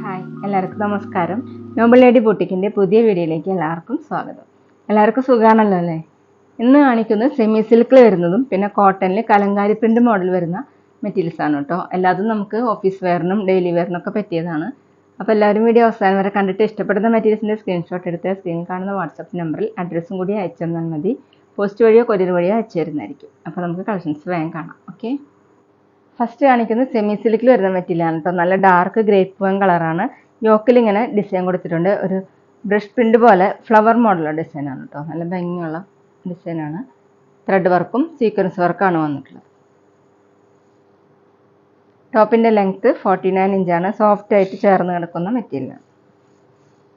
Hi, എല്ലാവർക്കും നമസ്കാരം. Nobel lady ബൂട്ടിക്കിൻ്റെ പുതിയ വീഡിയോയിലേക്ക് എല്ലാവർക്കും സ്വാഗതം. എല്ലാവർക്കും സുഖമാണല്ലോ അല്ലേ? ഇന്ന് കാണിക്കുന്നത് സെമി സിൽക്കിൽ വരുന്നതും പിന്നെ കോട്ടണിൽ കലങ്കാരി പ്രിൻ്റ് മോഡൽ വരുന്ന മെറ്റീരിയൽസ് ആണ് കേട്ടോ. എല്ലാതും നമുക്ക് ഓഫീസ് വെയറിനും ഡെയിലി വെയറിനൊക്കെ പറ്റിയതാണ്. അപ്പോൾ എല്ലാവരും വീഡിയോ അവസാനം വരെ കണ്ടിട്ട് ഇഷ്ടപ്പെടുന്ന മെറ്റീരിയൽസിൻ്റെ സ്ക്രീൻഷോട്ട് എടുത്ത് സ്ക്രീനിൽ കാണുന്ന വാട്സപ്പ് നമ്പറിൽ അഡ്രസ്സും കൂടി അയച്ചു തന്നാൽ മതി. പോസ്റ്റ് വഴിയോ കൊറിയർ വഴിയോ അയച്ചു തരുന്നതായിരിക്കും. അപ്പോൾ നമുക്ക് കളക്ഷൻസ് വേഗം കാണാം. ഓക്കെ, ഫസ്റ്റ് കാണിക്കുന്നത് സെമി സിൽക്കിൽ വരുന്ന മെറ്റീരിയലാണ് കേട്ടോ. നല്ല ഡാർക്ക് ഗ്രേപ്പ് വൈൻ കളറാണ്. യോക്കിൽ ഇങ്ങനെ ഡിസൈൻ കൊടുത്തിട്ടുണ്ട്. ഒരു ബ്രഷ് പ്രിൻ്റ് പോലെ ഫ്ലവർ മോഡലുള്ള ഡിസൈനാണ് കേട്ടോ. നല്ല ഭംഗിയുള്ള ഡിസൈനാണ്. ത്രെഡ് വർക്കും സീക്വൻസ് വർക്കാണ് വന്നിട്ടുള്ളത്. ടോപ്പിൻ്റെ ലെങ്ത്ത് 49 ഇഞ്ചാണ്. സോഫ്റ്റ് ആയിട്ട് ചേർന്ന് കിടക്കുന്ന മെറ്റീരിയലാണ്.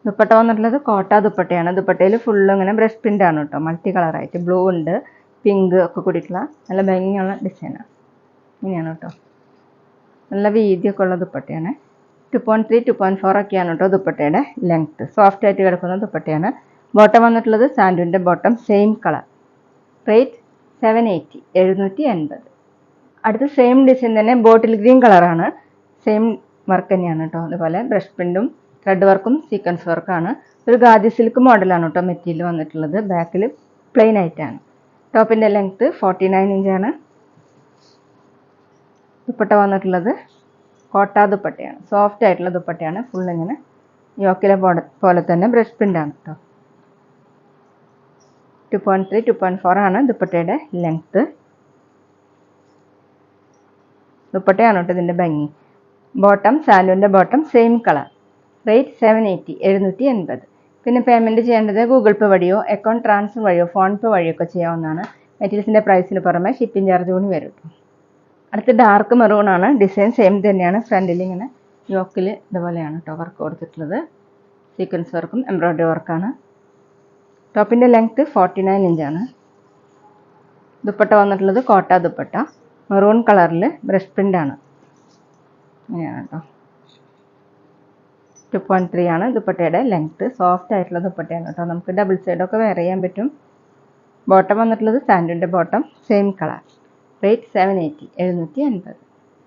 ദുപ്പട്ട വന്നിട്ടുള്ളത് കോട്ട ദുപ്പട്ടയാണ്. ദുപ്പട്ടയിൽ ഫുള്ളും ഇങ്ങനെ ബ്രഷ് പ്രിൻ്റാണ് കേട്ടോ. മൾട്ടി കളറായിട്ട് ബ്ലൂ ഉണ്ട്, പിങ്ക് ഒക്കെ കൂടിയിട്ടുള്ള നല്ല ഭംഗിയുള്ള ഡിസൈനാണ്. ഇങ്ങനെയാണ് കേട്ടോ. നല്ല വീതിയൊക്കെ ഉള്ള ദുപ്പട്ടയാണ്. 2.3 2.4 ഒക്കെയാണ് കേട്ടോ ദുപ്പട്ടയുടെ ലെങ്ത്ത്. സോഫ്റ്റ് ആയിട്ട് കിടക്കുന്ന ദുപ്പട്ടയാണ്. ബോട്ടം വന്നിട്ടുള്ളത് സാൻഡുവിൻ്റെ ബോട്ടം, സെയിം കളർ. റേറ്റ് 780 780. അടുത്ത സെയിം ഡിസൈൻ തന്നെ ബോട്ടിൽ ഗ്രീൻ കളറാണ്. സെയിം വർക്ക് തന്നെയാണ് കേട്ടോ. അതുപോലെ ബ്രഷ് പ്രിൻറ്റും ത്രെഡ് വർക്കും സീക്വൻസ് വർക്കാണ്. ഒരു ഗാദി സിൽക്ക് മോഡലാണ് കേട്ടോ മെറ്റീരിയൽ വന്നിട്ടുള്ളത്. ബാക്കിൽ പ്ലെയിൻ ആയിട്ടാണ്. ടോപ്പിൻ്റെ ലെങ്ത്ത് 49 ഇഞ്ചാണ്. ദുപ്പട്ട വന്നിട്ടുള്ളത് കോട്ട ദുപ്പട്ടയാണ്. സോഫ്റ്റ് ആയിട്ടുള്ള ദുപ്പട്ടയാണ്. ഫുൾ ഇങ്ങനെ യോക്കിലെ പോലെ തന്നെ ബ്രഷ് പ്രിൻ്റാണ് കേട്ടോ. 2.3 2.4 ആണ് ദുപ്പട്ടയുടെ ലെങ്ത്ത്. ദുപ്പട്ടയാണ് കേട്ടോ ഇതിൻ്റെ ഭംഗി. ബോട്ടം സാൻഡുവിൻ്റെ ബോട്ടം, സെയിം കളർ. റേറ്റ് 780 780. പിന്നെ പേയ്മെൻറ്റ് ചെയ്യേണ്ടത് ഗൂഗിൾ പേ വഴിയോ അക്കൗണ്ട് ട്രാൻസ്ഫർ വഴിയോ ഫോൺ പേ വഴിയോ ഒക്കെ ചെയ്യാവുന്നതാണ്. മെറ്റീരിയൽസിൻ്റെ പ്രൈസിന് പുറമെ ഷിപ്പിംഗ് ചാർജ് കൂടി വരും കേട്ടോ. അടുത്ത് ഡാർക്ക് മെറൂൺ ആണ്. ഡിസൈൻ സെയിം തന്നെയാണ്. ഫ്രണ്ടിൽ ഇങ്ങനെ യോക്കിൽ ഇതുപോലെയാണ് കേട്ടോ വർക്ക് കൊടുത്തിട്ടുള്ളത്. സീക്വൻസ് വർക്കും എംബ്രോയ്ഡറി വർക്കാണ്. ടോപ്പിൻ്റെ ലെങ്ത്ത് 49 ഇഞ്ചാണ്. ദുപ്പട്ട വന്നിട്ടുള്ളത് കോട്ട ദുപ്പട്ട, മെറൂൺ കളറിൽ ബ്രഷ് പ്രിൻ്റാണ്. ഇങ്ങനെയാണ് കേട്ടോ. 2.3 ആണ് ദുപ്പട്ടയുടെ ലെങ്ത്ത്. സോഫ്റ്റ് ആയിട്ടുള്ള ദുപ്പട്ടയാണ് കേട്ടോ. നമുക്ക് ഡബിൾ സൈഡൊക്കെ വെയർ ചെയ്യാൻ പറ്റും. ബോട്ടം വന്നിട്ടുള്ളത് സാൻഡുവിൻ്റെ ബോട്ടം, സെയിം കളർ. റേറ്റ് 780 780.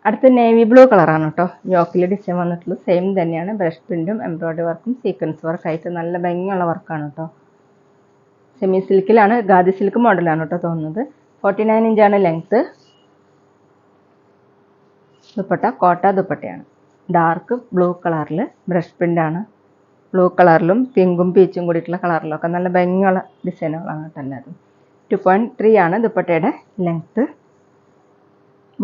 അടുത്ത നേവി ബ്ലൂ കളറാണ് കേട്ടോ. യോക്കിൽ ഡിസൈൻ വന്നിട്ടുള്ളത് സെയിം തന്നെയാണ്. ബ്രഷ് പ്രിൻറ്റും എംബ്രോയ്ഡറി വർക്കും സീക്വൻസ് വർക്കായിട്ട് നല്ല ഭംഗിയുള്ള വർക്കാണ് കേട്ടോ. സെമി സിൽക്കിലാണ്, ഗാദി സിൽക്ക് മോഡലാണ് കേട്ടോ തോന്നുന്നത്. 49 ഇഞ്ചാണ് ലെങ്ത്ത്. ദുപ്പട്ട കോട്ട ദുപ്പട്ടയാണ്. ഡാർക്ക് ബ്ലൂ കളറിൽ ബ്രഷ് പ്രിൻ്റാണ്. ബ്ലൂ കളറിലും പിങ്കും പീച്ചും കൂടിയിട്ടുള്ള കളറിലൊക്കെ നല്ല ഭംഗിയുള്ള ഡിസൈനുകളാണ് കേട്ടോ എല്ലാതും. 2.3 ആണ് ദുപ്പട്ടയുടെ ലെങ്ത്ത്.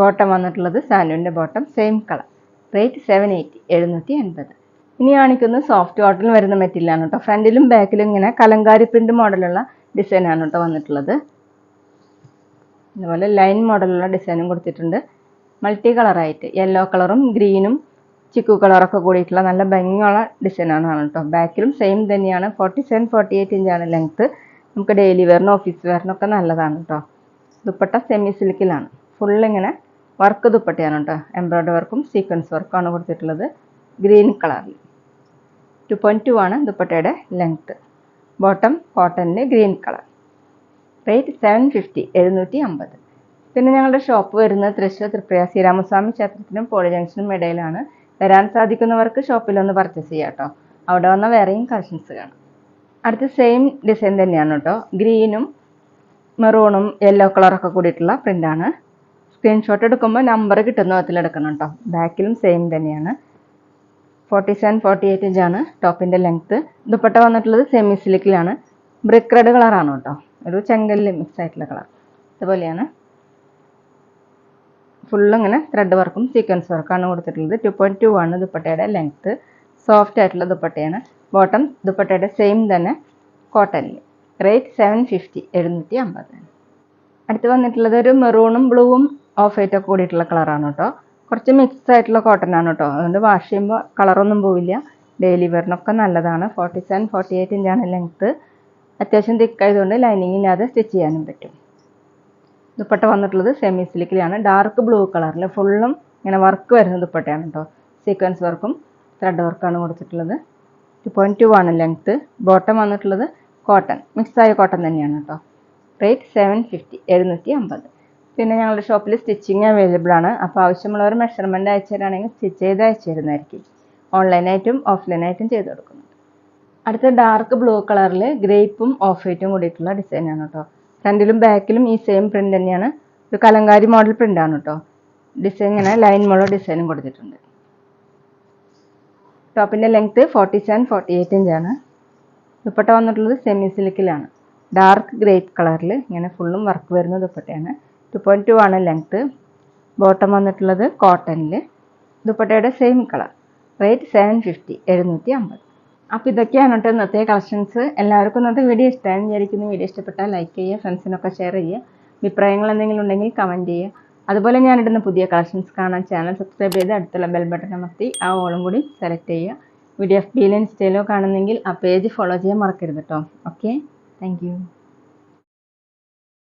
ബോട്ടം വന്നിട്ടുള്ളത് സാൻഡുവിൻ്റെ ബോട്ടം, സെയിം കളർ. റേറ്റ് 780 780. ഇനി കാണിക്കുന്നത് സോഫ്റ്റ് കോട്ടൺ വരുന്ന മെറ്റീരിയലാണ് കേട്ടോ. ഫ്രണ്ടിലും ബാക്കിലും ഇങ്ങനെ കലങ്കാരി പ്രിൻ്റ് മോഡലുള്ള ഡിസൈനാണ് കേട്ടോ വന്നിട്ടുള്ളത്. അതുപോലെ ലൈൻ മോഡലുള്ള ഡിസൈനും കൊടുത്തിട്ടുണ്ട്. മൾട്ടി കളറായിട്ട് യെല്ലോ കളറും ഗ്രീനും ചിക്കു കളറൊക്കെ കൂടിയിട്ടുള്ള നല്ല ഭംഗിയുള്ള ഡിസൈനാണ് കേട്ടോ. ബാക്കിലും സെയിം തന്നെയാണ്. 47 48 ഇഞ്ചാണ് ലെങ്ത്ത്. നമുക്ക് ഡെയിലി വെയറിനും ഓഫീസ് വെയറിനൊക്കെ നല്ലതാണ് കേട്ടോ. ദുപ്പട്ട സെമി സിൽക്കിലാണ്. ഫുള്ളിങ്ങനെ വർക്ക് ദുപ്പട്ടയാണ് കേട്ടോ. എംബ്രോയ്ഡറി വർക്കും സീക്വൻസ് വർക്കാണ് കൊടുത്തിട്ടുള്ളത്. ഗ്രീൻ കളറിൽ 2.2 ആണ് ദുപ്പട്ടയുടെ ലെങ്ത്ത്. ബോട്ടം കോട്ടണിൽ ഗ്രീൻ കളർ. റേറ്റ് 750 750. പിന്നെ ഞങ്ങളുടെ ഷോപ്പ് വരുന്നത് തൃശ്ശൂർ തൃപ്രയ ശ്രീരാമസ്വാമി ക്ഷേത്രത്തിനും പോളി ജംഗ്ഷനും ഇടയിലാണ്. വരാൻ സാധിക്കുന്നവർക്ക് ഷോപ്പിലൊന്ന് പർച്ചേസ് ചെയ്യാം കേട്ടോ. അവിടെ വന്ന വേറെയും കളക്ഷൻസ് കാണാം. അടുത്ത സെയിം ഡിസൈൻ തന്നെയാണ് കേട്ടോ. ഗ്രീനും മെറൂണും യെല്ലോ കളറൊക്കെ കൂടിയിട്ടുള്ള പ്രിൻ്റാണ്. സ്ക്രീൻഷോട്ട് എടുക്കുമ്പോൾ നമ്പർ കിട്ടുന്ന വിധത്തിൽ എടുക്കണം കേട്ടോ. ബാക്കിലും സെയിം തന്നെയാണ്. 47 48 ഇഞ്ചാണ് ടോപ്പിൻ്റെ ലെങ്ത്ത്. ദുപ്പട്ട വന്നിട്ടുള്ളത് സെമി സിൽക്കിലാണ്. ബ്രിക്ക് റെഡ് കളറാണ് കേട്ടോ. ഒരു ചെങ്കല്ല് മിക്സ് ആയിട്ടുള്ള കളർ. ഇതുപോലെയാണ്. ഫുള്ളിങ്ങനെ ത്രെഡ് വർക്കും സീക്വൻസ് വർക്കാണ് കൊടുത്തിട്ടുള്ളത്. 2.2 ആണ് ദുപ്പട്ടയുടെ ലെങ്ത്ത്. സോഫ്റ്റ് ആയിട്ടുള്ള ദുപ്പട്ടയാണ്. ബോട്ടം ദുപ്പട്ടയുടെ സെയിം തന്നെ കോട്ടണിൽ. റേറ്റ് 750 750. അടുത്ത് വന്നിട്ടുള്ളത് ഒരു മെറൂണും ബ്ലൂവും ഓഫ് വൈറ്റൊക്കെ കൂടിയിട്ടുള്ള കളറാണ് കേട്ടോ. കുറച്ച് മിക്സ് ആയിട്ടുള്ള കോട്ടൺ ആണ് കേട്ടോ. അതുകൊണ്ട് വാഷ് ചെയ്യുമ്പോൾ കളറൊന്നും പോവില്ല. ഡെയിലി വെയറിനൊക്കെ നല്ലതാണ്. 47 48 ഇഞ്ചാണ് ലെങ്ത്ത്. അത്യാവശ്യം തിക്കായതുകൊണ്ട് ലൈനിങ് ഇല്ലാതെ സ്റ്റിച്ച് ചെയ്യാനും പറ്റും. ദുപ്പട്ട വന്നിട്ടുള്ളത് സെമി സിൽക്കിലാണ്. ഡാർക്ക് ബ്ലൂ കളറിൽ ഫുള്ളും ഇങ്ങനെ വർക്ക് വരുന്ന ദുപ്പട്ടയാണ് കേട്ടോ. സീക്വൻസ് വർക്കും ത്രെഡ് വർക്കാണ് കൊടുത്തിട്ടുള്ളത്. 2.2 ആണ് ലെങ്ത്ത്. ബോട്ടം വന്നിട്ടുള്ളത് കോട്ടൺ, മിക്സായ കോട്ടൺ തന്നെയാണ് കേട്ടോ. റേറ്റ് 750 750. പിന്നെ ഞങ്ങളുടെ ഷോപ്പിൽ സ്റ്റിച്ചിങ് അവൈലബിൾ ആണ്. അപ്പോൾ ആവശ്യമുള്ളവർ മെഷർമെൻറ്റ് അയച്ചു തരാണെങ്കിൽ സ്റ്റിച്ച് ചെയ്ത് അയച്ചു തരുന്നതായിരിക്കും. ഓൺലൈനായിട്ടും ഓഫ്ലൈനായിട്ടും ചെയ്ത് കൊടുക്കുന്നു. അടുത്ത ഡാർക്ക് ബ്ലൂ കളറിൽ ഗ്രേപ്പും ഓഫ് വൈറ്റും കൂടിയിട്ടുള്ള ഡിസൈനാണ് കേട്ടോ. ഫ്രണ്ടിലും ബാക്കിലും ഈ സെയിം പ്രിൻ്റ് തന്നെയാണ്. ഒരു കലങ്കാരി മോഡൽ പ്രിൻ്റാണ് കേട്ടോ. ഡിസൈൻ ഇങ്ങനെ ലൈൻ മുള്ള ഡിസൈനും കൊടുത്തിട്ടുണ്ട്. ടോപ്പിൻ്റെ ലെങ്ത്ത് 47-48 ഇഞ്ചാണ്. ദുപ്പട്ട വന്നിട്ടുള്ളത് സെമി സിൽക്കിലാണ്. ഡാർക്ക് ഗ്രേപ്പ് കളറിൽ ഇങ്ങനെ ഫുള്ളും വർക്ക് വരുന്ന ദുപ്പട്ടയാണ്. 2.2 ആണ് ലെങ്ത്ത്. ബോട്ടം വന്നിട്ടുള്ളത് കോട്ടണിൽ. ദുപ്പട്ടയുടെ സെയിം കളർ. റേറ്റ് 750 750. അപ്പോൾ ഇതൊക്കെയാണ് കേട്ടോ ഇന്നത്തെ കളക്ഷൻസ്. എല്ലാവർക്കും ഇന്നത്തെ വീഡിയോ ഇഷ്ടമായെന്ന് വിചാരിക്കുന്നു. വീഡിയോ ഇഷ്ടപ്പെട്ടാൽ ലൈക്ക് ചെയ്യുക, ഫ്രണ്ട്സിനൊക്കെ ഷെയർ ചെയ്യുക. അഭിപ്രായങ്ങൾ എന്തെങ്കിലും ഉണ്ടെങ്കിൽ കമൻറ്റ് ചെയ്യുക. അതുപോലെ ഞാനിടുന്ന പുതിയ കളക്ഷൻസ് കാണാൻ ചാനൽ സബ്സ്ക്രൈബ് ചെയ്ത് അടുത്തുള്ള ബെൽ ബട്ടൺ അമർത്തി ആ ഓളും കൂടി സെലക്ട് ചെയ്യുക. വീഡിയോ FB-യിലോ ഇൻസ്റ്റയിലോ കാണുന്നെങ്കിൽ ആ പേജ് ഫോളോ ചെയ്യാൻ മറക്കരുത് കേട്ടോ. Okay, thank you.